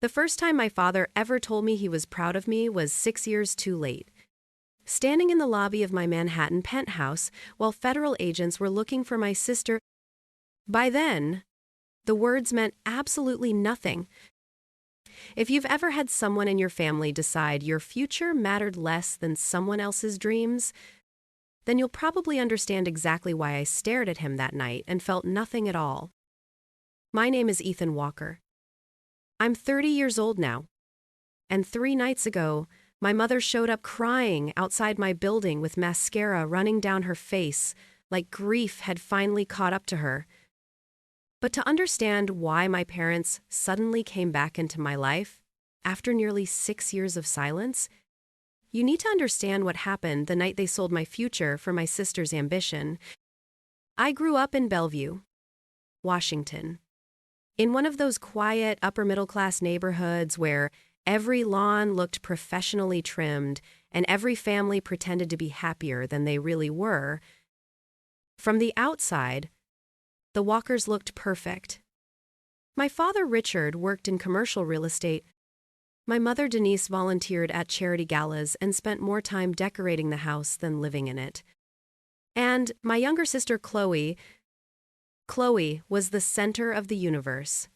The first time my father ever told me he was proud of me was 6 years too late. Standing in the lobby of my Manhattan penthouse while federal agents were looking for my sister. By then, the words meant absolutely nothing. If you've ever had someone in your family decide your future mattered less than someone else's dreams, then you'll probably understand exactly why I stared at him that night and felt nothing at all. My name is Ethan Walker. I'm 30 years old now, and 3 nights ago, my mother showed up crying outside my building with mascara running down her face, like grief had finally caught up to her. But to understand why my parents suddenly came back into my life, after nearly 6 years of silence, you need to understand what happened the night they sold my future for my sister's ambition. I grew up in Bellevue, Washington, in one of those quiet, upper-middle-class neighborhoods where every lawn looked professionally trimmed and every family pretended to be happier than they really were. From the outside, the Walkers looked perfect. My father, Richard, worked in commercial real estate. My mother, Denise, volunteered at charity galas and spent more time decorating the house than living in it. And my younger sister, Chloe was the center of the universe.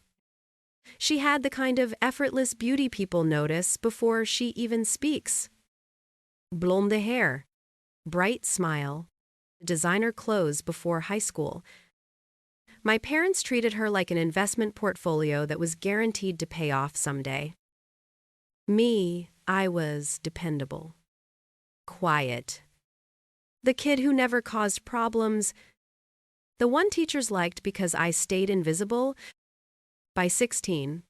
She had the kind of effortless beauty people notice before she even speaks. Blonde hair, bright smile, designer clothes before high school. My parents treated her like an investment portfolio that was guaranteed to pay off someday. Me, I was dependable, quiet, the kid who never caused problems, the one teachers liked because I stayed invisible. By 16,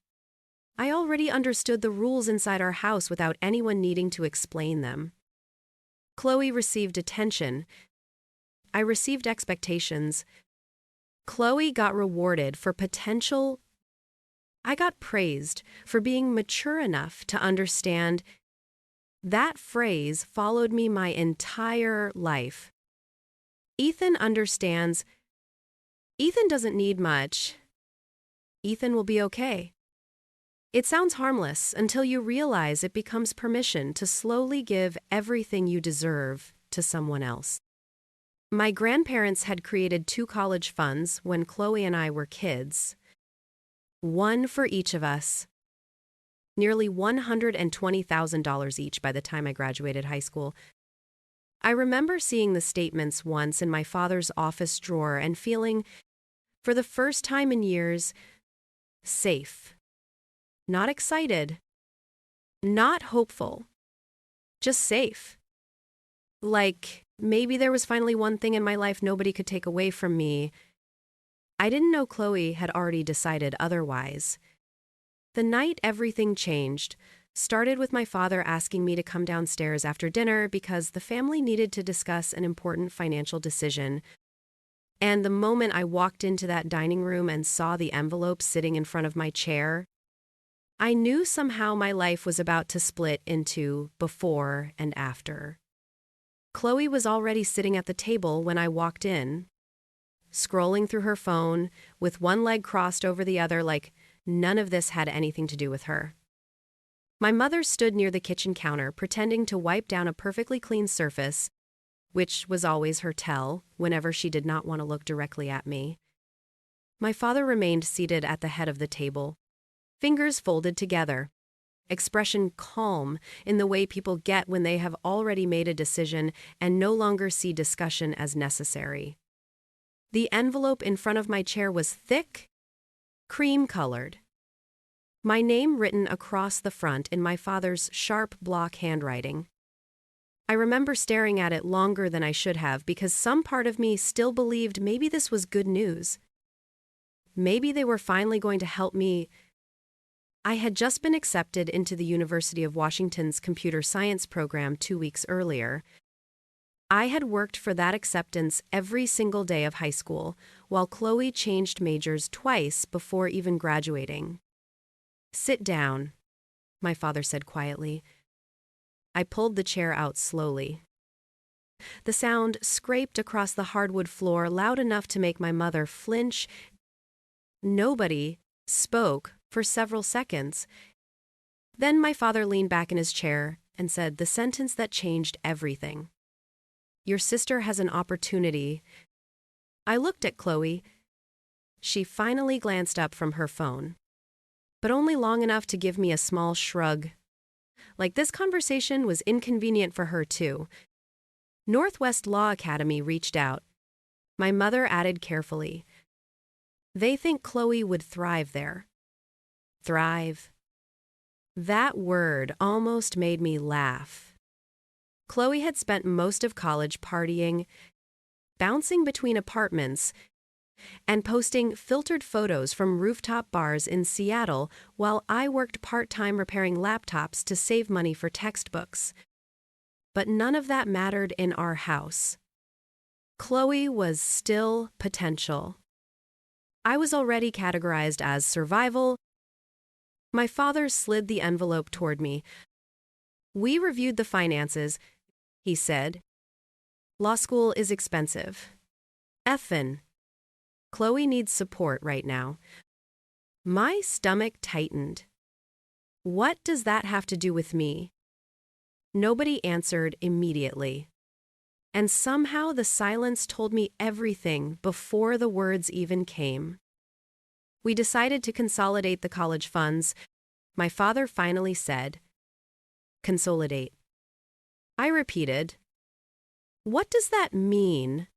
I already understood the rules inside our house without anyone needing to explain them. Chloe received attention. I received expectations. Chloe got rewarded for potential. I got praised for being mature enough to understand. That phrase followed me my entire life. Ethan understands. Ethan doesn't need much. Ethan will be okay. It sounds harmless until you realize it becomes permission to slowly give everything you deserve to someone else. My grandparents had created 2 college funds when Chloe and I were kids. One for each of us. Nearly $120,000 each by the time I graduated high school. I remember seeing the statements once in my father's office drawer and feeling, for the first time in years, safe. Not excited. Not hopeful. Just safe. Like, maybe there was finally one thing in my life nobody could take away from me. I didn't know Chloe had already decided otherwise. The night everything changed started with my father asking me to come downstairs after dinner because the family needed to discuss an important financial decision. And the moment I walked into that dining room and saw the envelope sitting in front of my chair, I knew somehow my life was about to split into before and after. Chloe was already sitting at the table when I walked in, scrolling through her phone with one leg crossed over the other like none of this had anything to do with her. My mother stood near the kitchen counter pretending to wipe down a perfectly clean surface, which was always her tell whenever she did not want to look directly at me. My father remained seated at the head of the table, fingers folded together, expression calm in the way people get when they have already made a decision and no longer see discussion as necessary. The envelope in front of my chair was thick, cream-colored. My name written across the front in my father's sharp block handwriting. I remember staring at it longer than I should have because some part of me still believed maybe this was good news. Maybe they were finally going to help me. I had just been accepted into the University of Washington's computer science program 2 weeks earlier. I had worked for that acceptance every single day of high school, while Chloe changed majors twice before even graduating. "Sit down," my father said quietly. I pulled the chair out slowly. The sound scraped across the hardwood floor loud enough to make my mother flinch. Nobody spoke for several seconds. Then my father leaned back in his chair and said the sentence that changed everything. Your sister has an opportunity. I looked at Chloe. She finally glanced up from her phone, but only long enough to give me a small shrug. Like this conversation was inconvenient for her too. Northwest Law Academy reached out. My mother added carefully. They think Chloe would thrive there. Thrive. That word almost made me laugh. Chloe had spent most of college partying, bouncing between apartments, and posting filtered photos from rooftop bars in Seattle while I worked part-time repairing laptops to save money for textbooks. But none of that mattered in our house. Chloe was still potential. I was already categorized as survival. My father slid the envelope toward me. We reviewed the finances, he said. Law school is expensive. Effin. Chloe needs support right now. My stomach tightened. What does that have to do with me? Nobody answered immediately. And somehow the silence told me everything before the words even came. We decided to consolidate the college funds. My father finally said, "Consolidate." I repeated, "What does that mean?"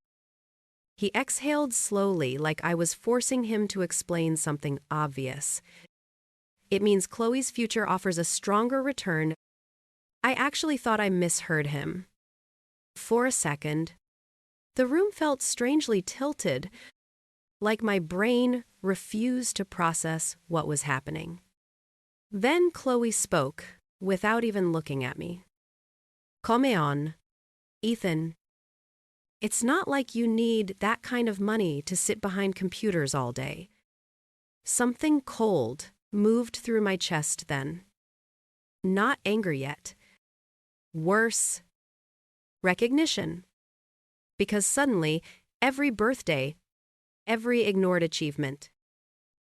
He exhaled slowly, like I was forcing him to explain something obvious. "It means Chloe's future offers a stronger return." I actually thought I misheard him. For a second, the room felt strangely tilted, like my brain refused to process what was happening. Then Chloe spoke, without even looking at me. "Come on, Ethan. It's not like you need that kind of money to sit behind computers all day." Something cold moved through my chest then. Not anger yet. Worse, recognition. Because suddenly, every birthday, every ignored achievement,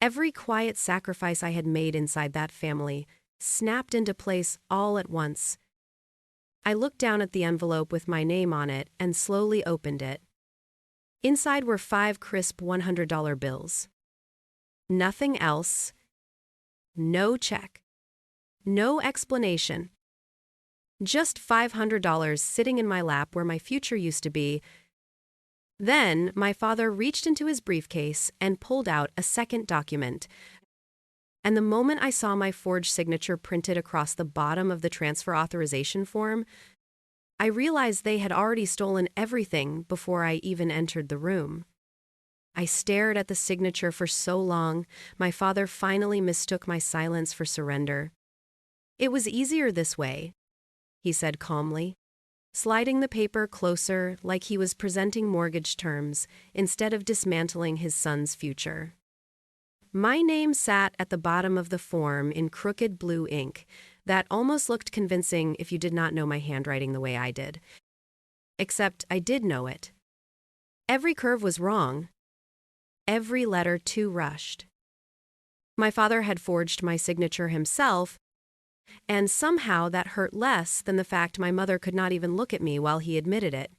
every quiet sacrifice I had made inside that family snapped into place all at once. I looked down at the envelope with my name on it and slowly opened it. Inside were 5 crisp $100 bills. Nothing else. No check. No explanation. Just $500 sitting in my lap where my future used to be. Then my father reached into his briefcase and pulled out a second document. And the moment I saw my forged signature printed across the bottom of the transfer authorization form, I realized they had already stolen everything before I even entered the room. I stared at the signature for so long, my father finally mistook my silence for surrender. "It was easier this way," he said calmly, sliding the paper closer like he was presenting mortgage terms instead of dismantling his son's future. My name sat at the bottom of the form in crooked blue ink that almost looked convincing if you did not know my handwriting the way I did. Except I did know it. Every curve was wrong. Every letter too rushed. My father had forged my signature himself, and somehow that hurt less than the fact my mother could not even look at me while he admitted it.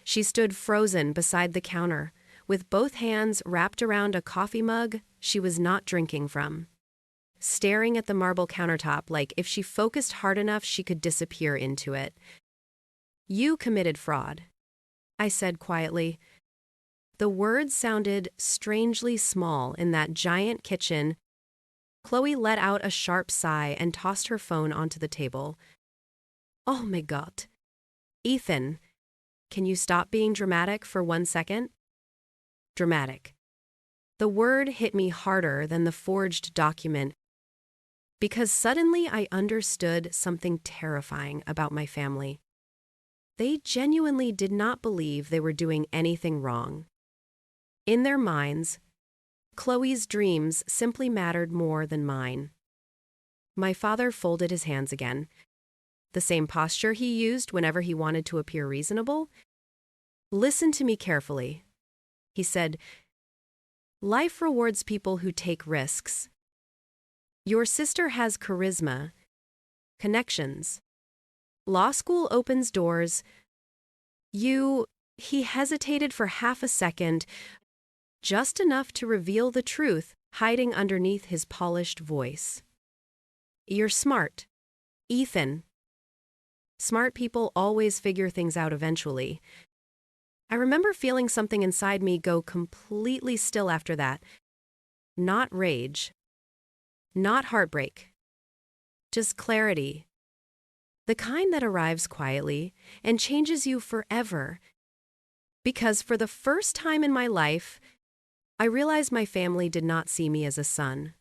She stood frozen beside the counter, with both hands wrapped around a coffee mug she was not drinking from, staring at the marble countertop like if she focused hard enough she could disappear into it. "You committed fraud," I said quietly. The words sounded strangely small in that giant kitchen. Chloe let out a sharp sigh and tossed her phone onto the table. "Oh my God. Ethan, can you stop being dramatic for 1 second? Dramatic." The word hit me harder than the forged document, because suddenly I understood something terrifying about my family. They genuinely did not believe they were doing anything wrong. In their minds, Chloe's dreams simply mattered more than mine. My father folded his hands again, the same posture he used whenever he wanted to appear reasonable. "Listen to me carefully," he said. "Life rewards people who take risks. Your sister has charisma, connections. Law school opens doors. He hesitated for half a second, just enough to reveal the truth hiding underneath his polished voice. You're smart, Ethan. Smart people always figure things out eventually. I remember feeling something inside me go completely still after that. Not rage. Not heartbreak. Just clarity. The kind that arrives quietly and changes you forever. Because for the first time in my life, I realized my family did not see me as a son.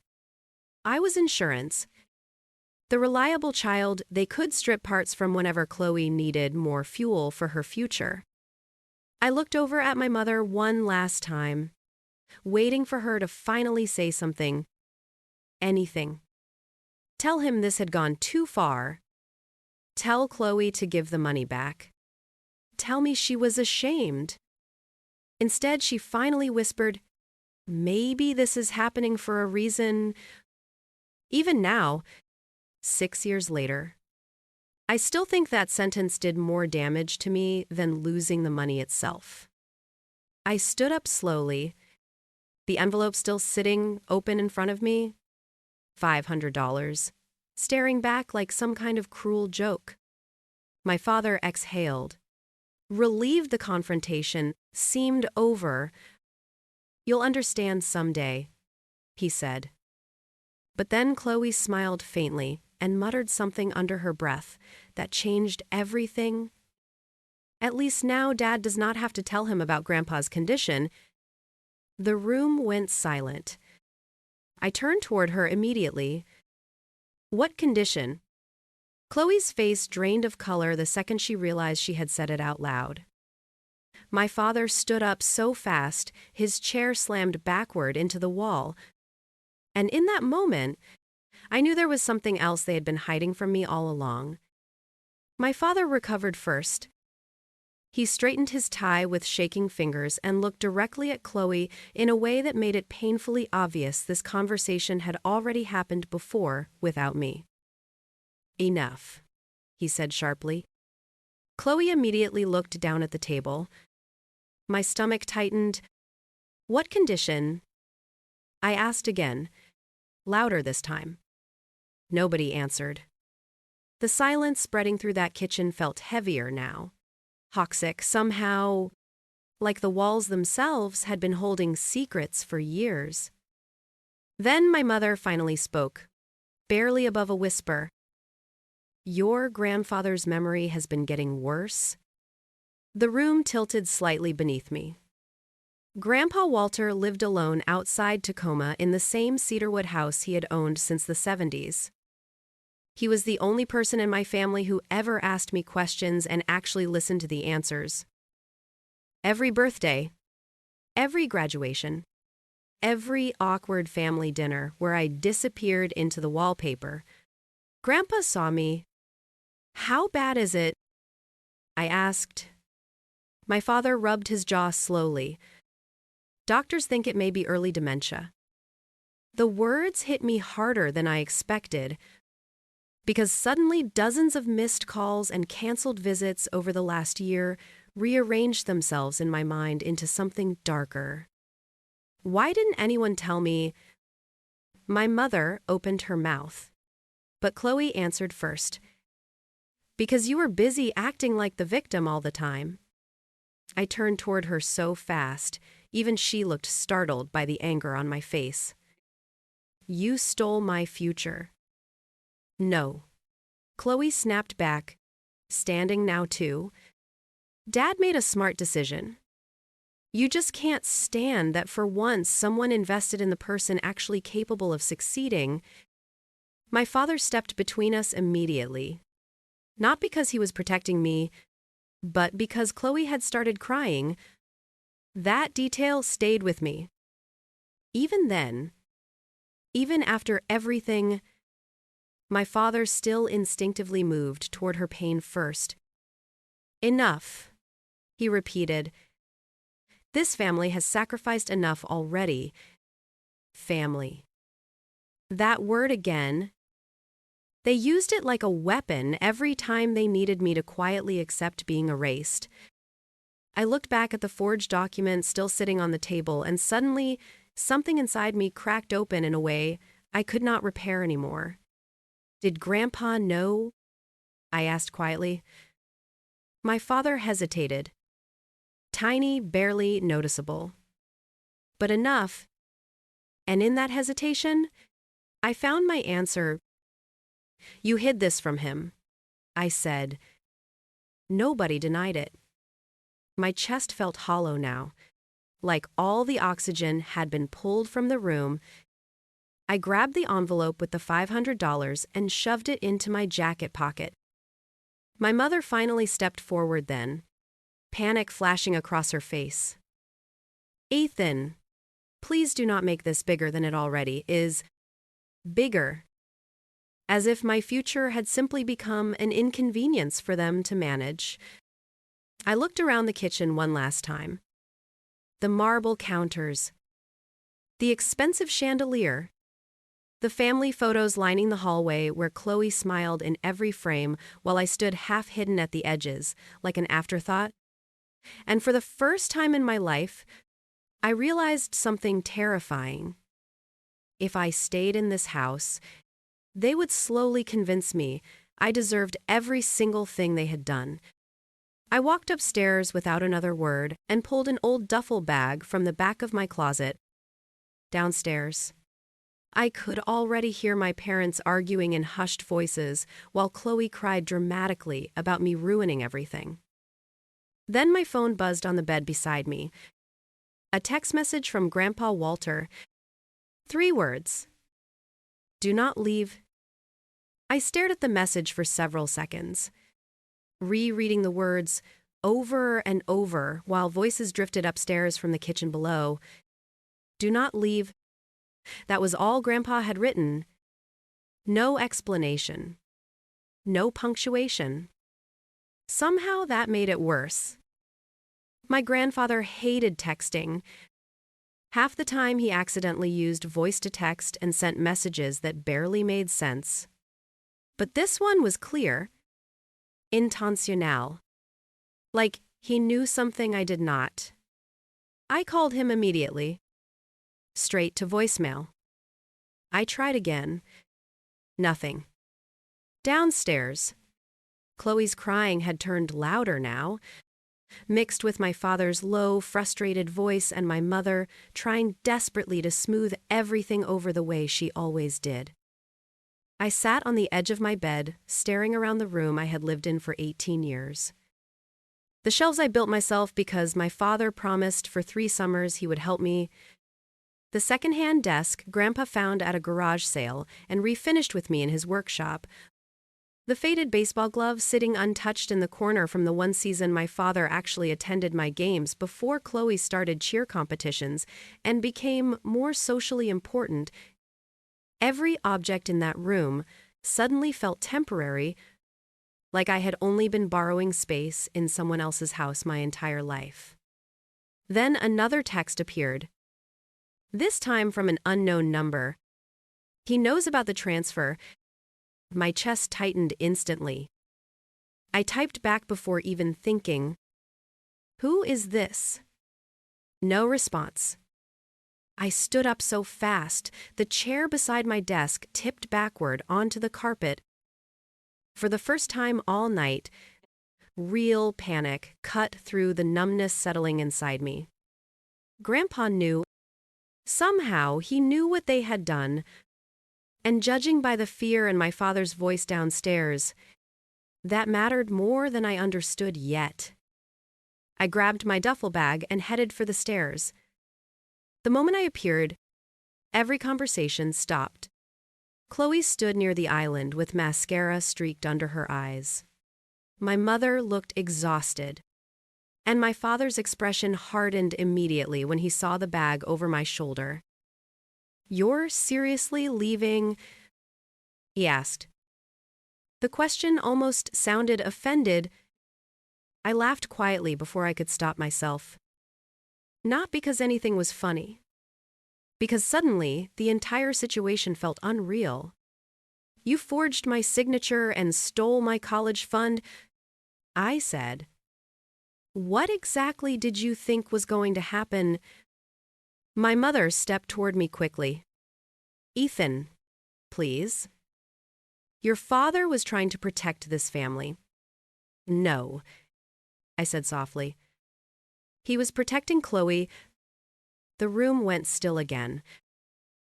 I was insurance. The reliable child they could strip parts from whenever Chloe needed more fuel for her future. I looked over at my mother one last time, waiting for her to finally say something. Anything. Tell him this had gone too far. Tell Chloe to give the money back. Tell me she was ashamed. Instead, she finally whispered, maybe this is happening for a reason. Even now, 6 years later, I still think that sentence did more damage to me than losing the money itself. I stood up slowly, the envelope still sitting open in front of me, $500, staring back like some kind of cruel joke. My father exhaled. Relieved the confrontation seemed over. You'll understand someday, he said. But then Chloe smiled faintly and muttered something under her breath that changed everything. At least now Dad does not have to tell him about Grandpa's condition. The room went silent. I turned toward her immediately. What condition? Chloe's face drained of color the second she realized she had said it out loud. My father stood up so fast, his chair slammed backward into the wall. And in that moment, I knew there was something else they had been hiding from me all along. My father recovered first. He straightened his tie with shaking fingers and looked directly at Chloe in a way that made it painfully obvious this conversation had already happened before without me. Enough, he said sharply. Chloe immediately looked down at the table. My stomach tightened. What condition? I asked again, louder this time. Nobody answered. The silence spreading through that kitchen felt heavier now. Toxic, somehow, like the walls themselves had been holding secrets for years. Then my mother finally spoke, barely above a whisper. Your grandfather's memory has been getting worse. The room tilted slightly beneath me. Grandpa Walter lived alone outside Tacoma in the same cedarwood house he had owned since the 70s. He was the only person in my family who ever asked me questions and actually listened to the answers. Every birthday, every graduation, every awkward family dinner where I disappeared into the wallpaper, Grandpa saw me. How bad is it? I asked. My father rubbed his jaw slowly. Doctors think it may be early dementia. The words hit me harder than I expected, because suddenly dozens of missed calls and canceled visits over the last year rearranged themselves in my mind into something darker. Why didn't anyone tell me? My mother opened her mouth, but Chloe answered first. Because you were busy acting like the victim all the time. I turned toward her so fast, even she looked startled by the anger on my face. You stole my future. No. Chloe snapped back, standing now too. Dad made a smart decision. You just can't stand that for once someone invested in the person actually capable of succeeding. My father stepped between us immediately. Not because he was protecting me, but because Chloe had started crying. That detail stayed with me. Even then, even after everything, my father still instinctively moved toward her pain first. Enough, he repeated. This family has sacrificed enough already. Family. That word again. They used it like a weapon every time they needed me to quietly accept being erased. I looked back at the forged document still sitting on the table, and suddenly, something inside me cracked open in a way I could not repair anymore. Did Grandpa know? I asked quietly. My father hesitated. Tiny, barely noticeable. But enough. And in that hesitation, I found my answer. You hid this from him, I said. Nobody denied it. My chest felt hollow now, like all the oxygen had been pulled from the room. I grabbed the envelope with the $500 and shoved it into my jacket pocket. My mother finally stepped forward then, panic flashing across her face. Ethan, please do not make this bigger than it already is. Bigger. As if my future had simply become an inconvenience for them to manage. I looked around the kitchen one last time. The marble counters. The expensive chandelier. The family photos lining the hallway where Chloe smiled in every frame while I stood half hidden at the edges, like an afterthought. And for the first time in my life, I realized something terrifying. If I stayed in this house, they would slowly convince me I deserved every single thing they had done. I walked upstairs without another word and pulled an old duffel bag from the back of my closet. Downstairs. I could already hear my parents arguing in hushed voices while Chloe cried dramatically about me ruining everything. Then my phone buzzed on the bed beside me. A text message from Grandpa Walter. 3 words. Do not leave. I stared at the message for several seconds, rereading the words over and over while voices drifted upstairs from the kitchen below. Do not leave. That was all Grandpa had written. No explanation. No punctuation. Somehow that made it worse. My grandfather hated texting. Half the time he accidentally used voice-to-text and sent messages that barely made sense. But this one was clear. Intentional. Like he knew something I did not. I called him immediately. Straight to voicemail. I tried again. Nothing. Downstairs. Chloe's crying had turned louder now, mixed with my father's low, frustrated voice and my mother trying desperately to smooth everything over the way she always did. I sat on the edge of my bed, staring around the room I had lived in for 18 years. The shelves I built myself because my father promised for 3 summers he would help me. The second-hand desk Grandpa found at a garage sale and refinished with me in his workshop. The faded baseball glove sitting untouched in the corner from the one season my father actually attended my games before Chloe started cheer competitions and became more socially important. Every object in that room suddenly felt temporary, like I had only been borrowing space in someone else's house my entire life. Then another text appeared, this time from an unknown number. He knows about the transfer. My chest tightened instantly. I typed back before even thinking, who is this? No response. I stood up so fast, the chair beside my desk tipped backward onto the carpet. For the first time all night, real panic cut through the numbness settling inside me. Grandpa knew. Somehow he knew what they had done, and judging by the fear in my father's voice downstairs, that mattered more than I understood yet. I grabbed my duffel bag and headed for the stairs. The moment I appeared, every conversation stopped. Chloe stood near the island with mascara streaked under her eyes. My mother looked exhausted, and my father's expression hardened immediately when he saw the bag over my shoulder. You're seriously leaving? He asked. The question almost sounded offended. I laughed quietly before I could stop myself. Not because anything was funny. because suddenly the entire situation felt unreal. You forged my signature and stole my college fund, I said. What exactly did you think was going to happen? My mother stepped toward me quickly. Ethan, please. Your father was trying to protect this family. No, I said softly. He was protecting Chloe. The room went still again.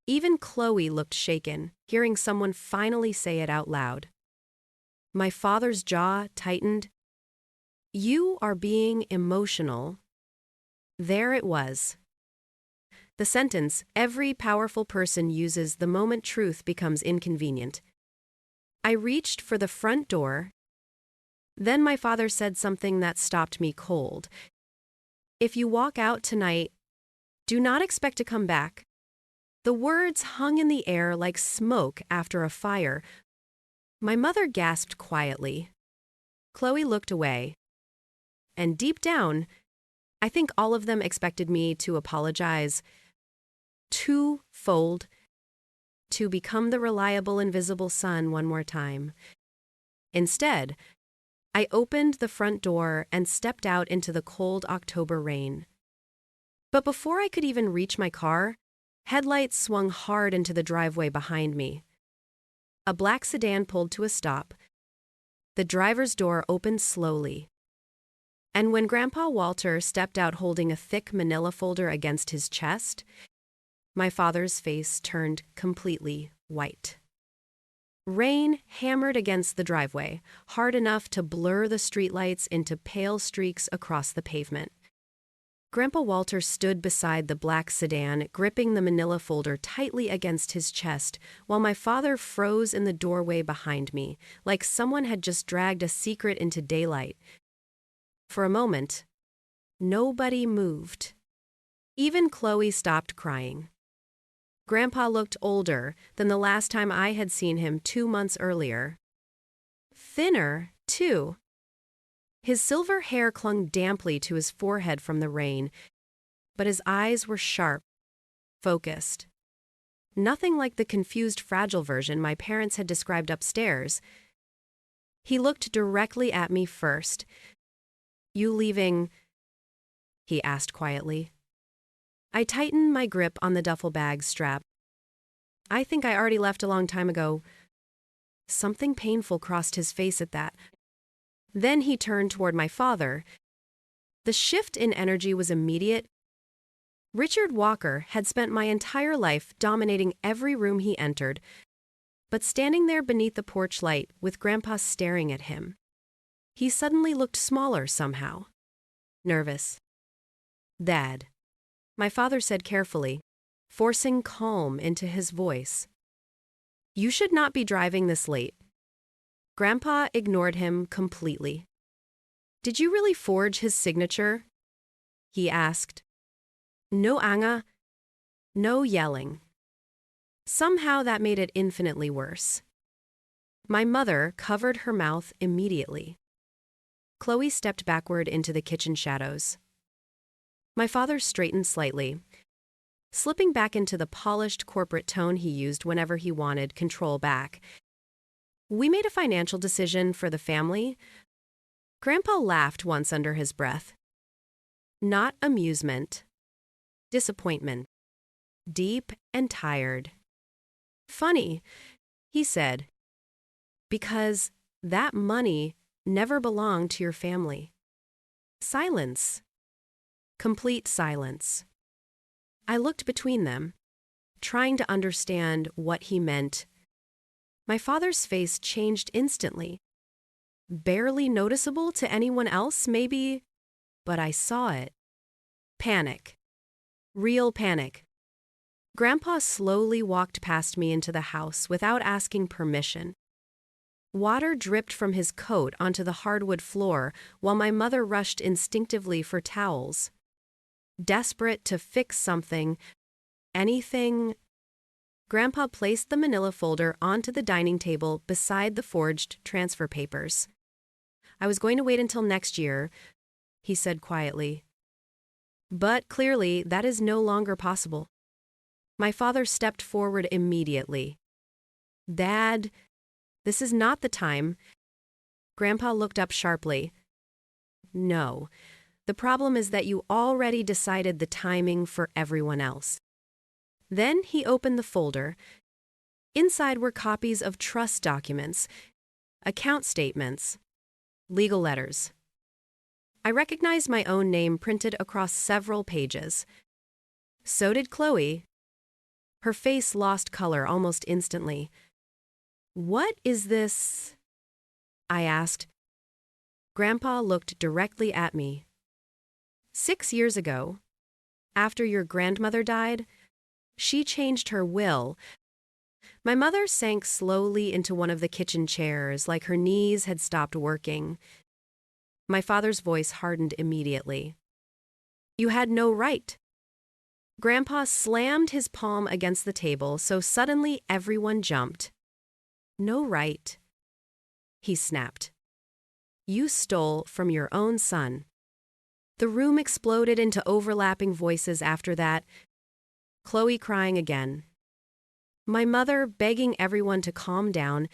Even Chloe looked shaken, hearing someone finally say it out loud. My father's jaw tightened. You are being emotional. There it was. The sentence every powerful person uses the moment truth becomes inconvenient. I reached for the front door. Then my father said something that stopped me cold. If you walk out tonight, do not expect to come back. The words hung in the air like smoke after a fire. My mother gasped quietly. Chloe looked away. And deep down, I think all of them expected me to apologize twofold, to become the reliable, invisible son one more time. Instead, I opened the front door and stepped out into the cold October rain. But before I could even reach my car, headlights swung hard into the driveway behind me. A black sedan pulled to a stop. The driver's door opened slowly. And when Grandpa Walter stepped out holding a thick manila folder against his chest, my father's face turned completely white. Rain hammered against the driveway, hard enough to blur the streetlights into pale streaks across the pavement. Grandpa Walter stood beside the black sedan, gripping the manila folder tightly against his chest, while my father froze in the doorway behind me, like someone had just dragged a secret into daylight. For a moment, nobody moved. Even Chloe stopped crying. Grandpa looked older than the last time I had seen him 2 months earlier. Thinner, too. His silver hair clung damply to his forehead from the rain, but his eyes were sharp, focused. Nothing like the confused, fragile version my parents had described upstairs. He looked directly at me first. You leaving? He asked quietly. I tightened my grip on the duffel bag strap. I think I already left a long time ago. Something painful crossed his face at that. Then he turned toward my father. The shift in energy was immediate. Richard Walker had spent my entire life dominating every room he entered, but standing there beneath the porch light with Grandpa staring at him, he suddenly looked smaller somehow. Nervous. Dad, my father said carefully, forcing calm into his voice. You should not be driving this late. Grandpa ignored him completely. Did you really forge his signature? He asked. No anga, no yelling. Somehow that made it infinitely worse. My mother covered her mouth immediately. Chloe stepped backward into the kitchen shadows. My father straightened slightly, slipping back into the polished corporate tone he used whenever he wanted control back. We made a financial decision for the family. Grandpa laughed once under his breath. Not amusement. Disappointment. Deep and tired. Funny, he said, because that money never belonged to your family. Silence. Complete silence. I looked between them, trying to understand what he meant. My father's face changed instantly. Barely noticeable to anyone else, maybe, but I saw it. Panic. Real panic. Grandpa slowly walked past me into the house without asking permission. Water dripped from his coat onto the hardwood floor while my mother rushed instinctively for towels. Desperate to fix something, anything. Grandpa placed the manila folder onto the dining table beside the forged transfer papers. I was going to wait until next year, he said quietly. But clearly that is no longer possible. My father stepped forward immediately. Dad, this is not the time. Grandpa looked up sharply. No, the problem is that you already decided the timing for everyone else. Then he opened the folder. Inside were copies of trust documents, account statements, legal letters. I recognized my own name printed across several pages. So did Chloe. Her face lost color almost instantly. What is this? I asked. Grandpa looked directly at me. 6 years ago, after your grandmother died, she changed her will. My mother sank slowly into one of the kitchen chairs, like her knees had stopped working. My father's voice hardened immediately. You had no right. Grandpa slammed his palm against the table, so suddenly everyone jumped. No right, he snapped. You stole from your own son. The room exploded into overlapping voices after that, Chloe crying again. My mother begging everyone to calm down,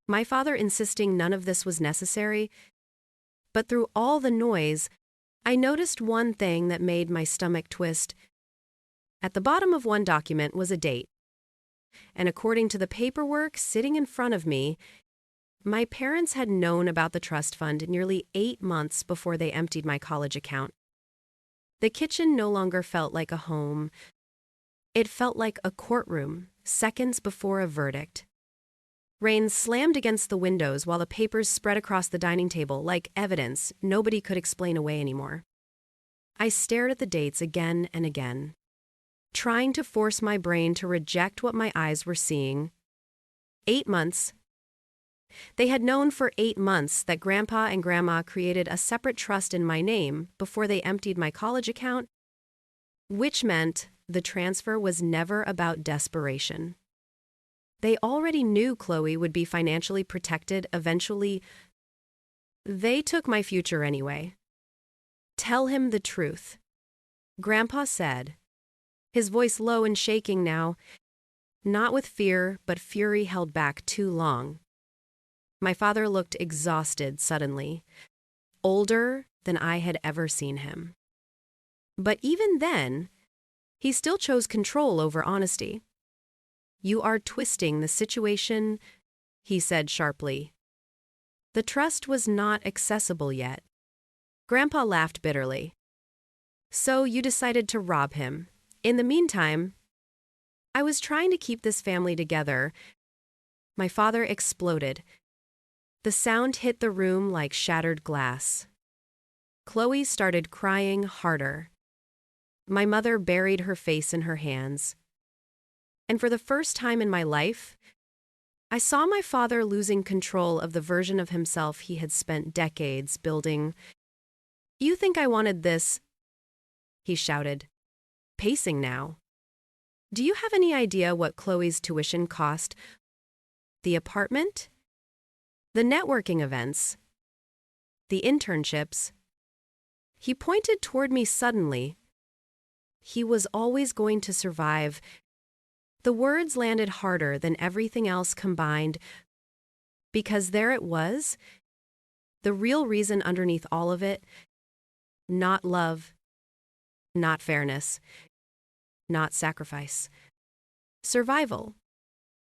my father insisting none of this was necessary. But through all the noise, I noticed one thing that made my stomach twist. At the bottom of one document was a date. And according to the paperwork sitting in front of me, my parents had known about the trust fund nearly 8 months before they emptied my college account. The kitchen no longer felt like a home. It felt like a courtroom, seconds before a verdict. Rain slammed against the windows while the papers spread across the dining table like evidence nobody could explain away anymore. I stared at the dates again and again, trying to force my brain to reject what my eyes were seeing. 8 months. They had known for 8 months that Grandpa and Grandma created a separate trust in my name before they emptied my college account, which meant the transfer was never about desperation. They already knew Chloe would be financially protected eventually. They took my future anyway. Tell him the truth, Grandpa said, his voice low and shaking now, not with fear, but fury held back too long. My father looked exhausted suddenly, older than I had ever seen him. But even then, he still chose control over honesty. You are twisting the situation, he said sharply. The trust was not accessible yet. Grandpa laughed bitterly. So you decided to rob him. In the meantime, I was trying to keep this family together. My father exploded. The sound hit the room like shattered glass. Chloe started crying harder. My mother buried her face in her hands. And for the first time in my life, I saw my father losing control of the version of himself he had spent decades building. You think I wanted this? He shouted, pacing now. Do you have any idea what Chloe's tuition cost? The apartment? The networking events? The internships? He pointed toward me suddenly. He was always going to survive. The words landed harder than everything else combined, because there it was, the real reason underneath all of it, not love, not fairness, not sacrifice. Survival.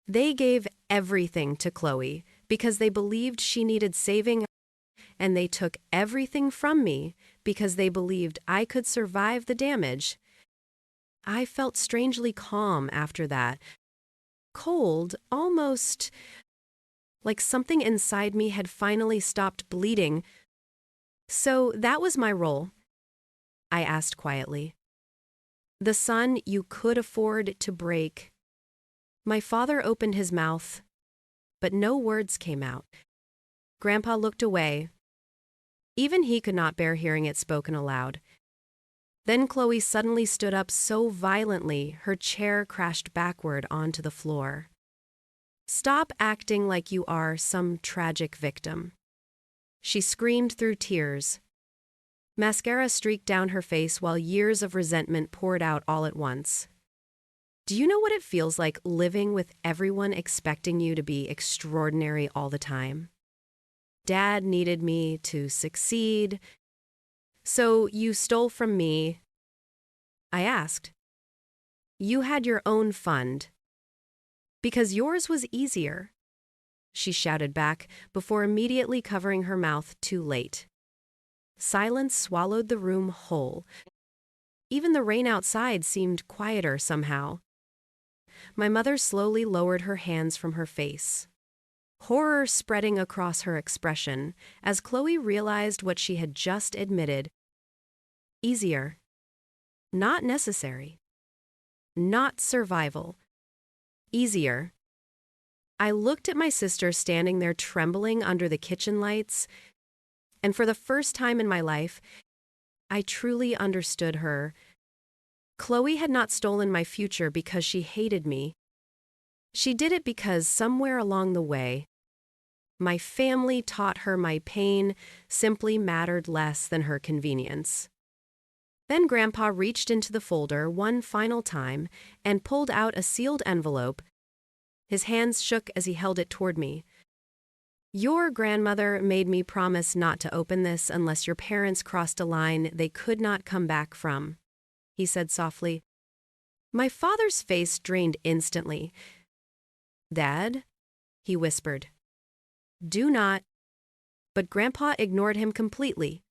They gave everything to Chloe because they believed she needed saving, and they took everything from me because they believed I could survive the damage. I felt strangely calm after that. Cold, almost like something inside me had finally stopped bleeding. So that was my role, I asked quietly. The son you could afford to break. My father opened his mouth, but no words came out. Grandpa looked away. Even he could not bear hearing it spoken aloud. Then Chloe suddenly stood up so violently her chair crashed backward onto the floor. Stop acting like you are some tragic victim. She screamed through tears. Mascara streaked down her face while years of resentment poured out all at once. Do you know what it feels like living with everyone expecting you to be extraordinary all the time? Dad needed me to succeed, so you stole from me. I asked. You had your own fund. Because yours was easier, she shouted back before immediately covering her mouth too late. Silence swallowed the room whole. Even the rain outside seemed quieter somehow. My mother slowly lowered her hands from her face, horror spreading across her expression as Chloe realized what she had just admitted. Easier. Not necessary. Not survival. Easier. I looked at my sister standing there trembling under the kitchen lights, and for the first time in my life, I truly understood her. Chloe had not stolen my future because she hated me. She did it because somewhere along the way, my family taught her my pain simply mattered less than her convenience. Then Grandpa reached into the folder one final time and pulled out a sealed envelope. His hands shook as he held it toward me. Your grandmother made me promise not to open this unless your parents crossed a line they could not come back from, he said softly. My father's face drained instantly. Dad, he whispered. Do not. But Grandpa ignored him completely.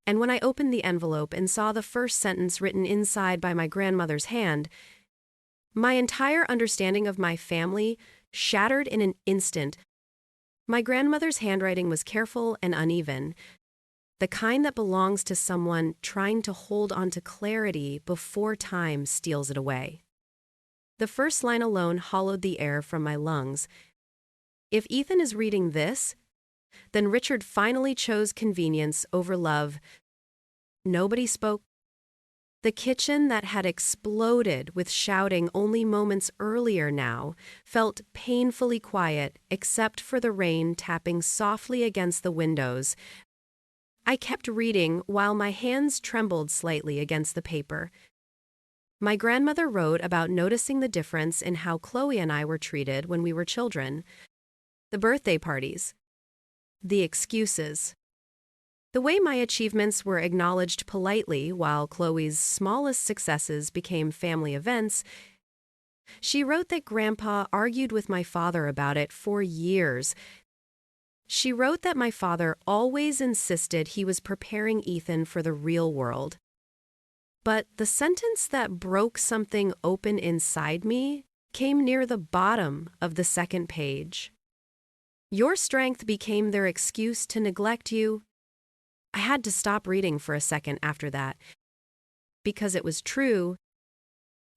And when I opened the envelope and saw the first sentence written inside by my grandmother's hand, my entire understanding of my family shattered in an instant. My grandmother's handwriting was careful and uneven, the kind that belongs to someone trying to hold on to clarity before time steals it away. The first line alone hollowed the air from my lungs. If Ethan is reading this, then Richard finally chose convenience over love. Nobody spoke. The kitchen that had exploded with shouting only moments earlier now felt painfully quiet except for the rain tapping softly against the windows. I kept reading while my hands trembled slightly against the paper. My grandmother wrote about noticing the difference in how Chloe and I were treated when we were children. The birthday parties. The excuses. The way my achievements were acknowledged politely while Chloe's smallest successes became family events. She wrote that Grandpa argued with my father about it for years. She wrote that my father always insisted he was preparing Ethan for the real world. But the sentence that broke something open inside me came near the bottom of the second page. Your strength became their excuse to neglect you. I had to stop reading for a second after that. Because it was true,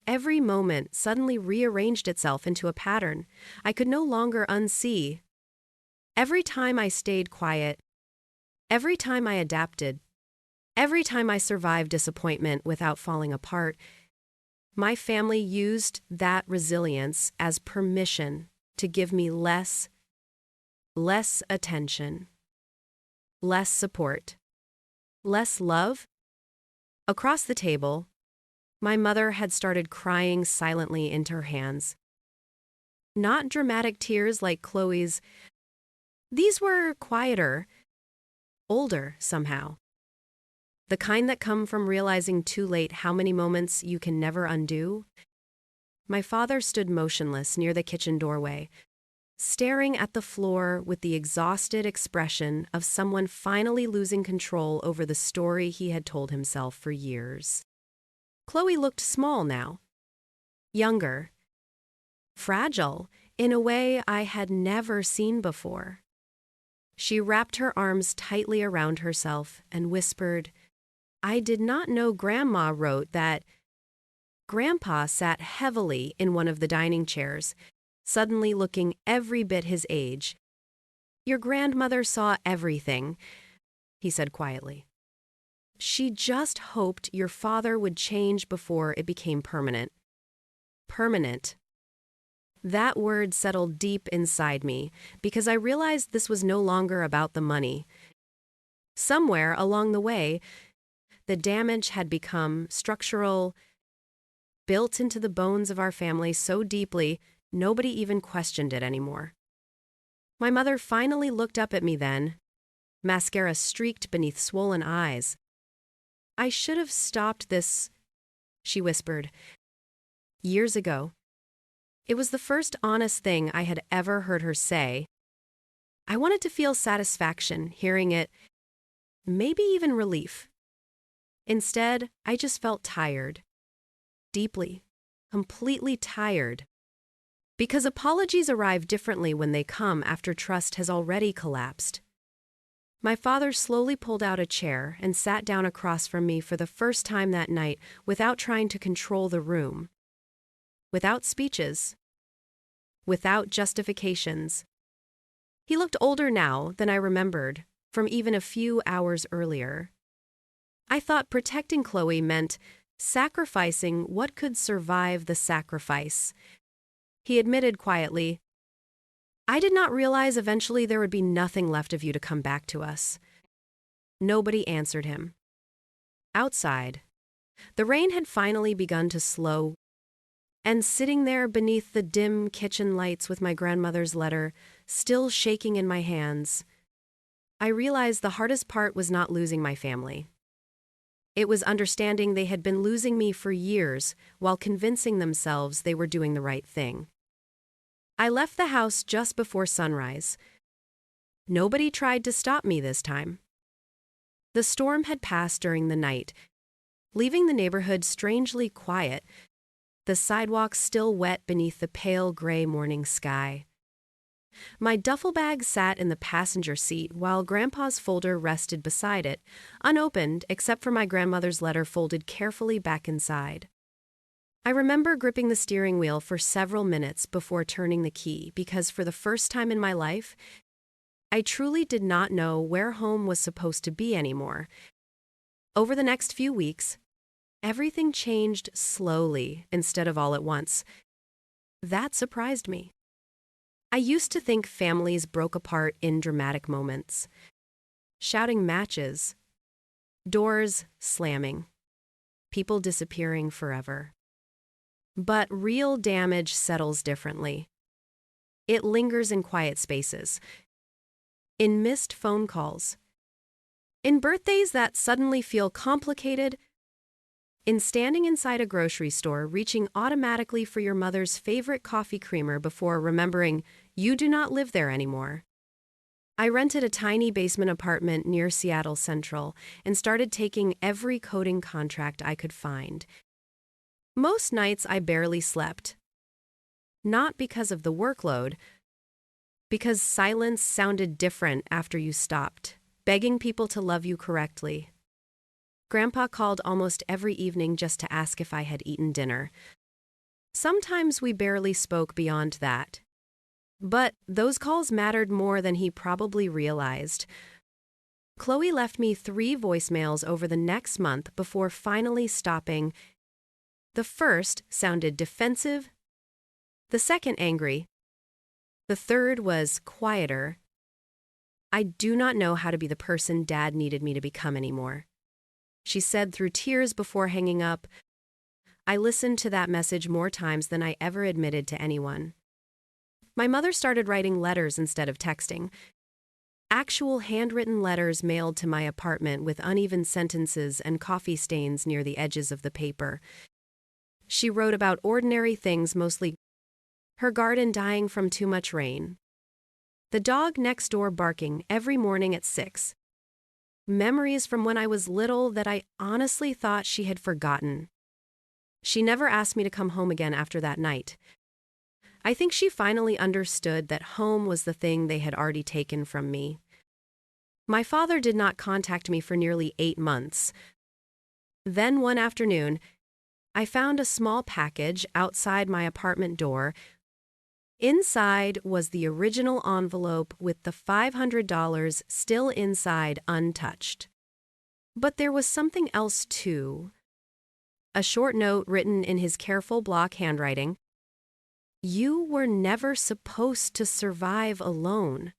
every moment suddenly rearranged itself into a pattern I could no longer unsee. Every time I stayed quiet, every time I adapted, every time I survived disappointment without falling apart, my family used that resilience as permission to give me less attention, less support, less love. Across the table, my mother had started crying silently into her hands. Not dramatic tears like Chloe's. These were quieter, older somehow. The kind that come from realizing too late how many moments you can never undo. My father stood motionless near the kitchen doorway, staring at the floor with the exhausted expression of someone finally losing control over the story he had told himself for years. Chloe looked small now, younger, fragile in a way I had never seen before. She wrapped her arms tightly around herself and whispered, I did not know Grandma wrote that. Grandpa sat heavily in one of the dining chairs, suddenly looking every bit his age. Your grandmother saw everything, he said quietly. She just hoped your father would change before it became permanent. Permanent. That word settled deep inside me because I realized this was no longer about the money. Somewhere along the way, the damage had become structural, built into the bones of our family so deeply, nobody even questioned it anymore. My mother finally looked up at me then, mascara streaked beneath swollen eyes. "I should have stopped this," she whispered, "years ago." It was the first honest thing I had ever heard her say. I wanted to feel satisfaction hearing it, maybe even relief. Instead, I just felt tired. Deeply, completely tired. Because apologies arrive differently when they come after trust has already collapsed. My father slowly pulled out a chair and sat down across from me for the first time that night without trying to control the room. Without speeches. Without justifications. He looked older now than I remembered, from even a few hours earlier. I thought protecting Chloe meant sacrificing what could survive the sacrifice. He admitted quietly, "I did not realize eventually there would be nothing left of you to come back to us." Nobody answered him. Outside, the rain had finally begun to slow, and sitting there beneath the dim kitchen lights with my grandmother's letter still shaking in my hands, I realized the hardest part was not losing my family. It was understanding they had been losing me for years while convincing themselves they were doing the right thing. I left the house just before sunrise. Nobody tried to stop me this time. The storm had passed during the night, leaving the neighborhood strangely quiet, the sidewalks still wet beneath the pale gray morning sky. My duffel bag sat in the passenger seat while Grandpa's folder rested beside it, unopened except for my grandmother's letter folded carefully back inside. I remember gripping the steering wheel for several minutes before turning the key because for the first time in my life, I truly did not know where home was supposed to be anymore. Over the next few weeks, everything changed slowly instead of all at once. That surprised me. I used to think families broke apart in dramatic moments. Shouting matches, doors slamming, people disappearing forever. But real damage settles differently. It lingers in quiet spaces, in missed phone calls, in birthdays that suddenly feel complicated, in standing inside a grocery store reaching automatically for your mother's favorite coffee creamer before remembering you do not live there anymore. I rented a tiny basement apartment near Seattle Central and started taking every coding contract I could find. Most nights I barely slept. Not because of the workload, because silence sounded different after you stopped, begging people to love you correctly. Grandpa called almost every evening just to ask if I had eaten dinner. Sometimes we barely spoke beyond that. But those calls mattered more than he probably realized. Chloe left me 3 voicemails over the next month before finally stopping. The first sounded defensive, the second angry, the third was quieter. "I do not know how to be the person Dad needed me to become anymore," she said through tears before hanging up. I listened to that message more times than I ever admitted to anyone. My mother started writing letters instead of texting. Actual handwritten letters mailed to my apartment with uneven sentences and coffee stains near the edges of the paper. She wrote about ordinary things, mostly her garden dying from too much rain, the dog next door barking every morning at 6, memories from when I was little that I honestly thought she had forgotten. She never asked me to come home again after that night. I think she finally understood that home was the thing they had already taken from me. My father did not contact me for nearly 8 months. Then one afternoon, I found a small package outside my apartment door. Inside was the original envelope with the $500 still inside untouched. But there was something else too. A short note written in his careful block handwriting. "You were never supposed to survive alone."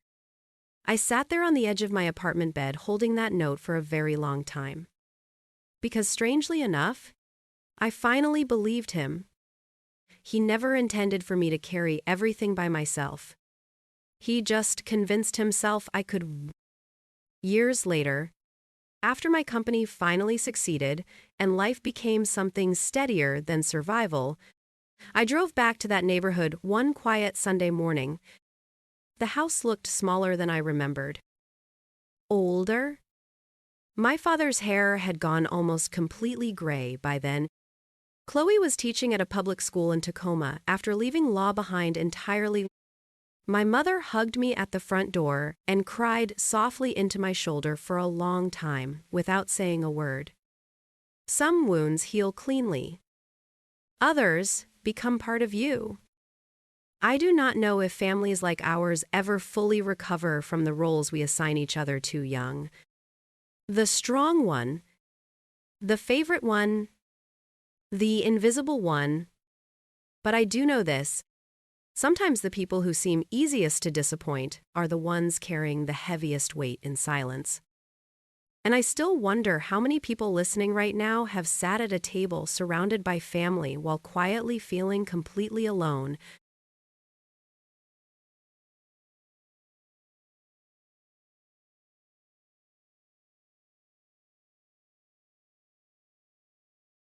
I sat there on the edge of my apartment bed holding that note for a very long time. Because strangely enough, I finally believed him. He never intended for me to carry everything by myself. He just convinced himself I could. Years later, after my company finally succeeded and life became something steadier than survival, I drove back to that neighborhood one quiet Sunday morning. The house looked smaller than I remembered. Older? My father's hair had gone almost completely gray by then. Chloe was teaching at a public school in Tacoma after leaving law behind entirely. My mother hugged me at the front door and cried softly into my shoulder for a long time without saying a word. Some wounds heal cleanly. Others become part of you. I do not know if families like ours ever fully recover from the roles we assign each other too young. The strong one, the favorite one, the invisible one. But I do know this. Sometimes the people who seem easiest to disappoint are the ones carrying the heaviest weight in silence. And I still wonder how many people listening right now have sat at a table surrounded by family while quietly feeling completely alone,